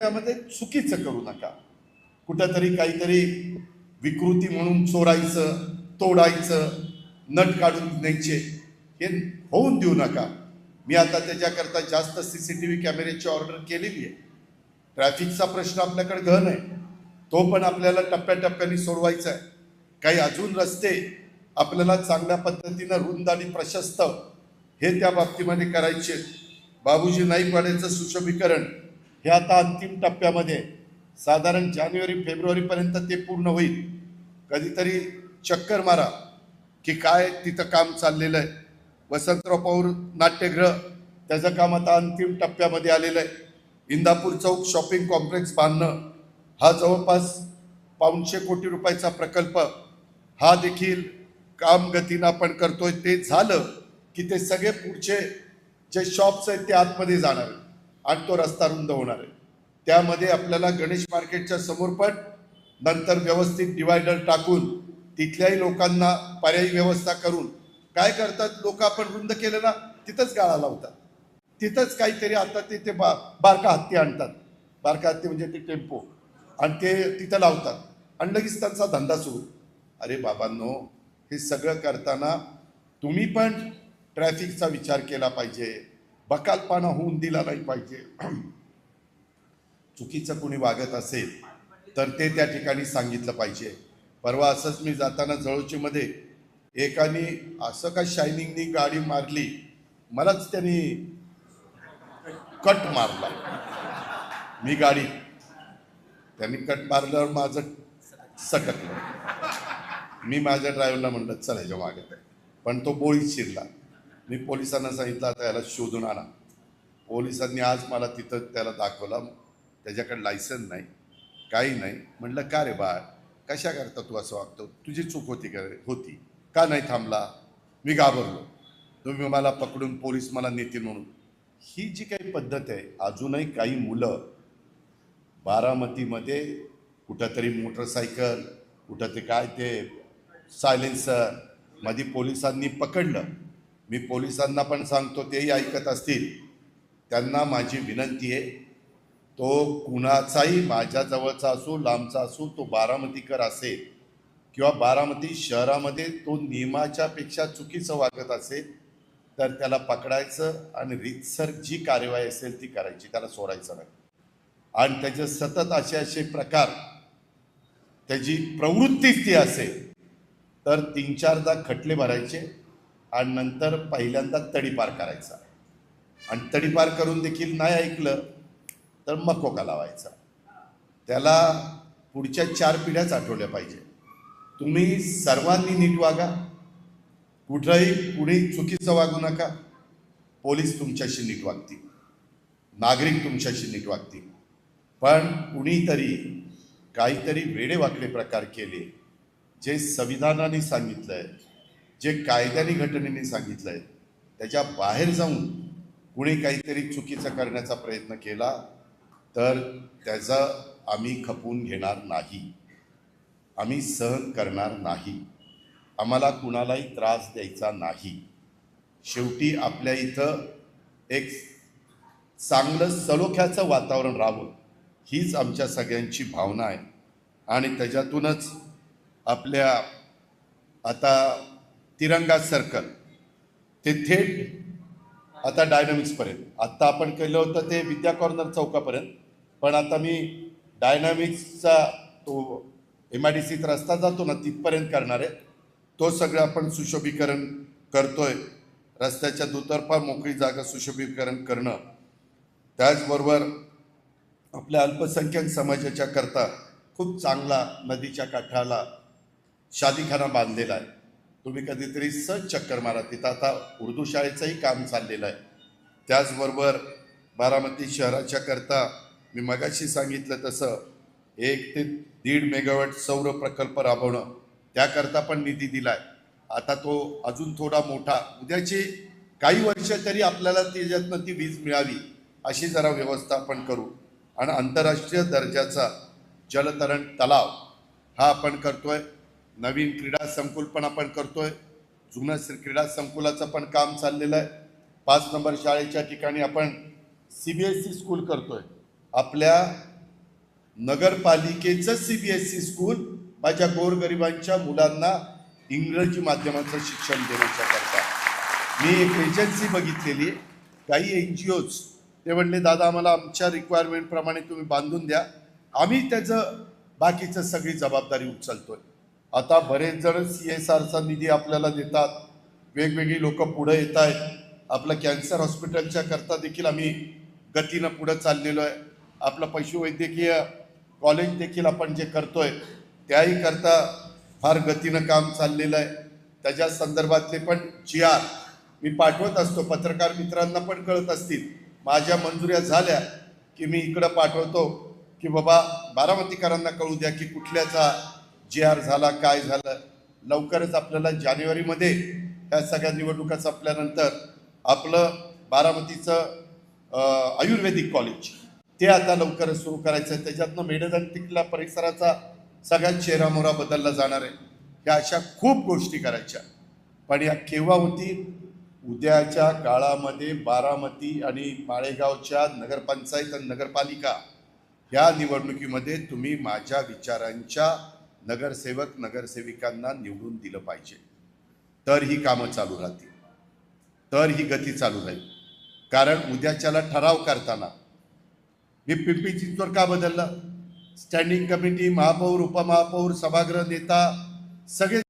त्यामध्ये चुकीचं करू नका. कुठंतरी काहीतरी विकृती म्हणून चोरायचं, तोडायचं, नट काढून न्यायचे हे होऊन देऊ नका. मी आता त्याच्याकरता जास्त CCTV कॅमेऱ्याची ऑर्डर केलेली आहे. ट्रॅफिकचा प्रश्न आपल्याकडे गहन आहे, तो पण आपल्याला टप्प्याटप्प्याने सोडवायचा आहे. काही अजून रस्ते आपल्याला चांगल्या पद्धतीनं रुंद आणि प्रशस्त हे त्या बाबतीमध्ये करायचे. बाबूजी नाईकवाड्याचं सुशोभीकरण हे आता अंतिम टप्प्यामध्ये, साधारण जानेवारी-फेब्रुवारीपर्यंत ते पूर्ण होईल. कधीतरी चक्कर मारा की काय तिथं काम चाललेलं आहे. वसंतराव पवार नाट्यगृह त्याचं काम आता अंतिम टप्प्यामध्ये आलेलं आहे. इंदापूर चौक शॉपिंग कॉम्प्लेक्स बांधणं हा जवळपास 500 कोटी रुपयाचा प्रकल्प, हा देखील काम गतीनं आपण करतोय. ते झालं की ते सगळे पुढचे जे शॉप्स आहेत ते आतमध्ये जाणार आहे आणि तो रस्ता रुंद होणार आहे. त्यामध्ये आपल्याला गणेश मार्केटच्या समोर पण नंतर व्यवस्थित डिवायडर टाकून तिथल्याही लोकांना पर्यायी व्यवस्था करून काय करतात लोक, आपण रुंद केलं ना तिथंच गाळा लावतात, तिथंच काहीतरी आता ते बारका हत्ती आणतात. बारका हत्ती म्हणजे ते टेम्पो, आणि ते तिथं लावतात आणि लगेच त्यांचा धंदा सुरू. अरे बाबांनो, हे सगळं करताना तुम्ही पण ट्रॅफिकचा विचार केला पाहिजे, बकालपणा होऊन दिला नाही पाहिजे. चुकीचं कोणी वागत असेल तर ते त्या ठिकाणी सांगितलं पाहिजे. परवा असंच मी जाताना जळोचीमध्ये एकाने असं काय शायनिंगनी गाडी मारली, मलाच त्यांनी कट मारला. मी गाडी, त्यांनी कट मारल्यावर माझं सटकलं. मी माझ्या ड्रायव्हरला म्हणलं चल ह्याच्या मागे, पण तो बोळीत शिरला. मी पोलिसांना सांगितलं आता याला शोधून आणा. पोलिसांनी आज मला तिथं त्याला दाखवला, त्याच्याकडे लायसन नाही, काही नाही. म्हटलं का रे बाळ, कशा करता तू असं वागतो, तुझी चूक होती का होती, का नाही थांबला. मी घाबरलो, तुम्ही मला पकडून पोलीस मला नेतील म्हणून. ही जी काही पद्धत आहे, अजूनही काही मुलं बारामतीमध्ये कुठंतरी मोटरसायकल, कुठं ते काय ते सायलेन्सर मध्ये पोलिसांनी पकडलं. मी पोलिसांना पण सांगतो, तेही ऐकत असतील, त्यांना माझी विनंती आहे, तो कुणाचाही माझ्या जवळचा असो लांबचा असो, तो बारामतीकर असेल किंवा बारामती शहरामध्ये तो नियमाच्या पेक्षा चुकीचं वागत असेल तर त्याला पकडायचं आणि रीतसर जी कार्यवाही असेल ती करायची, त्याला सोडायचं नाही. आणि त्याचे सतत असे प्रकार, त्याची प्रवृत्तीच ती असेल तर 3-4दा खटले भरायचे आणि नंतर पहिल्यांदा तडीपार करायचा. आणि तडीपार करून देखील नाही ऐकलं तर मकोका लावायचा. त्याला पुढच्या 4 पिढ्याच आठवल्या पाहिजे. तुम्ही सर्वांनी नीट वागा, कुठंही कुणी चुकीचं वागू नका. पोलीस तुमच्याशी नीट वागतील, नागरिक तुमच्याशी नीट वागतील. पण कुणीतरी काहीतरी वेडेवाकडे प्रकार केले, जे संविधानाने सांगितलं आहे, जे कायद्याने घटनेने सांगितलं आहे, त्याच्या बाहेर जाऊन कुणी काहीतरी चुकीचं करण्याचा प्रयत्न केला तर त्याचं आम्ही खपवून घेणार नाही, आम्ही सहन करणार नाही. आम्हाला कुणालाही त्रास द्यायचा नाही. शेवटी आपल्या इथं एक चांगलं सलोख्याचं वातावरण राहावं हीच आमच्या सगळ्यांची भावना आहे. आणि त्याच्यातूनच आपल्या आता तिरंगा सर्कल ते थेट आता डायनामिक्सपर्यंत, आत्ता आपण केलं होतं ते विद्या कॉर्नर चौकापर्यंत, पण आता मी डायनामिक्सचा तो MIDCत रस्ता जातो ना तिथपर्यंत करणार आहे. तो सगळं आपण सुशोभीकरण करतोय. रस्त्याच्या दुतर्फा मोकळी जागा सुशोभीकरण करणं, त्याचबरोबर आपल्या अल्पसंख्याक समाजाच्या करता खूप चांगला नदीच्या काठाला शादीखाना बांधलेला आहे. तुम्ही कधीतरी सहज चक्कर मारा, तिथं आता उर्दू शाळेचंही काम चाललेलं आहे. त्याचबरोबर बारामती शहराच्या करता मी मगाशी सांगितलं तसं 1 ते 1.5 मेगावॅट सौर प्रकल्प राबवणं, त्याकरता पण निधी दिला आहे. आता तो अजून थोडा मोठा, उद्याची काही वर्ष तरी आपल्याला त्याच्यातनं ती वीज मिळावी अशी जरा व्यवस्था आपण करू. आणि आंतरराष्ट्रीय दर्जाचा जलतरण तलाव हा आपण करतोय. नवीन क्रीडा संकुल पण आपण करतोय. जुनं क्रीडा संकुलाचं पण काम चाललेलं आहे. 5 नंबर शाळेच्या ठिकाणी आपण CBSE स्कूल करतोय. आपल्या नगरपालिकेचं CBSE स्कूल माझ्या गोरगरिबांच्या मुलांना इंग्रजी माध्यमाचं शिक्षण देण्याच्या करता मी एक एजन्सी बघितलेली आहे. काही NGOज ते म्हणले दादा आम्हाला आमच्या रिक्वायरमेंटप्रमाणे तुम्ही बांधून द्या, आम्ही त्याचं बाकीचं सगळी जबाबदारी उचलतोय. आता बरेच जण CSRचा निधी आपल्याला देतात, वेगवेगळी लोक पुढे येत आहेत. आपलं कॅन्सर हॉस्पिटलच्या करता देखील आम्ही गतीनं पुढं चाललेलो आहे. आपलं पशुवैद्यकीय कॉलेज देखील आपण जे करतोय त्याही करता फार गतीनं काम चाललेलं आहे. त्याच्या संदर्भातले पण GR मी पाठवत असतो, पत्रकार मित्रांना पण कळत असतील. माझ्या मंजुऱ्या झाल्या की मी इकडं पाठवतो की बाबा बारामतीकरांना कळू द्या की कुठल्याचा GR झाला, काय झालं. लवकरच आपल्याला जानेवारीमध्ये ह्या सगळ्या निवडणुका संपल्यानंतर आपलं बारामतीचं आयुर्वेदिक कॉलेज ते आता लवकरच सुरू करायचं आहे. त्याच्यातनं मेडदंतिकला परिसराचा सगळ्यात चेहरामोहरा बदलला जाणार आहे. ह्या अशा खूप गोष्टी करायच्या, पण या केव्हा होतील? उद्याच्या काळामध्ये बारामती आणि माळेगावच्या नगरपंचायत आणि नगरपालिका या निवडणुकीमध्ये तुम्ही माझ्या विचारांच्या नगरसेवक नगरसेविकांना निवडून दिलं पाहिजे, तर ही कामं चालू राहतील, तर ही गती चालू राहील. कारण उद्याच्याला ठराव करताना मी पिंपरी चिंचवड का बदललं? स्टँडिंग कमिटी, महापौर, उपमहापौर, सभागृह नेता सगळे